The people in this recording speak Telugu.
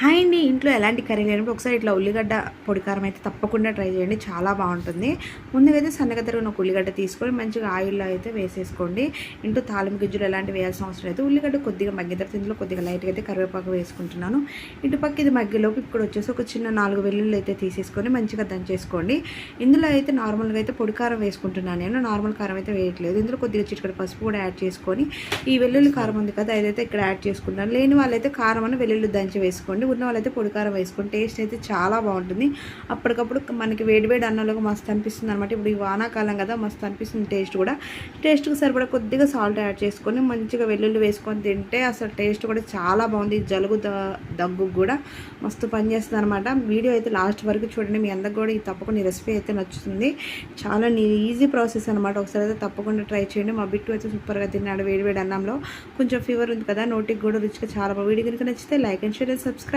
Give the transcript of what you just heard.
హాయ్ అండి. ఇంట్లో ఎలాంటి కర్రీ లేనప్పుడు ఒకసారి ఇట్లా ఉల్లిగడ్డ పొడి కారం అయితే తప్పకుండా ట్రై చేయండి. చాలా బాగుంటుంది. ముందుగా అయితే సన్నగా తరిగిన ఒక ఉల్లిగడ్డ తీసుకొని మంచిగా ఆయిల్లో అయితే వేసేసుకోండి. ఇంట్లో తాలింపు గింజలు ఎలాంటి వేయాల్సిన అవసరం లేదు. ఉల్లిగడ్డ కొద్దిగా మగ్గిన తర్వాత ఇందులో కొద్దిగా లైట్గా అయితే కరివేపాకు వేసుకుంటున్నాను. ఇటుపక్క ఇది మగ్గిలోకి ఇప్పుడు వచ్చేసి ఒక చిన్న 4 వెల్లుల్లి అయితే తీసేసుకొని మంచిగా దంచేసుకోండి. ఇందులో అయితే నార్మల్గా అయితే పొడి కారం వేసుకుంటున్నాను. నేను నార్మల్ కారం అయితే వేయట్లేదు. ఇందులో కొద్దిగా చిటికెడు పసుపు కూడా యాడ్ చేసుకొని ఈ వెల్లుల్లి కారం ఉంది కదా అదైతే ఇక్కడ యాడ్ చేసుకుంటాను. లేని వాళ్ళైతే కారం అని వెల్లుల్లి దంచి వేసుకోండి. ఉన్న వాళ్ళైతే పొడి కారం వేసుకోండి. టేస్ట్ అయితే చాలా బాగుంటుంది. అప్పటికప్పుడు మనకి వేడివేడి అన్నంలోకి మస్తు అనిపిస్తుంది అనమాట. ఇప్పుడు ఈ వానాకాలం కదా మస్తు అనిపిస్తుంది. టేస్ట్కి సరిపడా కొద్దిగా సాల్ట్ యాడ్ చేసుకొని మంచిగా వెల్లుల్లి వేసుకొని తింటే అసలు టేస్ట్ కూడా చాలా బాగుంది. జలుబు దగ్గు కూడా మస్తు పనిచేస్తుంది అనమాట. వీడియో అయితే లాస్ట్ వరకు చూడండి. మీ అందరికి కూడా ఈ తప్పకుండా ఈ రెసిపీ అయితే నచ్చుతుంది. చాలా ఈజీ ప్రాసెస్ అనమాట. ఒకసారి అయితే తప్పకుండా ట్రై చేయండి. మా బిట్టు అయితే సూపర్గా తిన్నాడు వేడివేడి అన్నంలో. కొంచెం ఫీవర్ ఉంది కదా నోటికి కూడా రుచిగా చాలా బాగా. వీడియో కనుక నచ్చితే like and share and subscribe.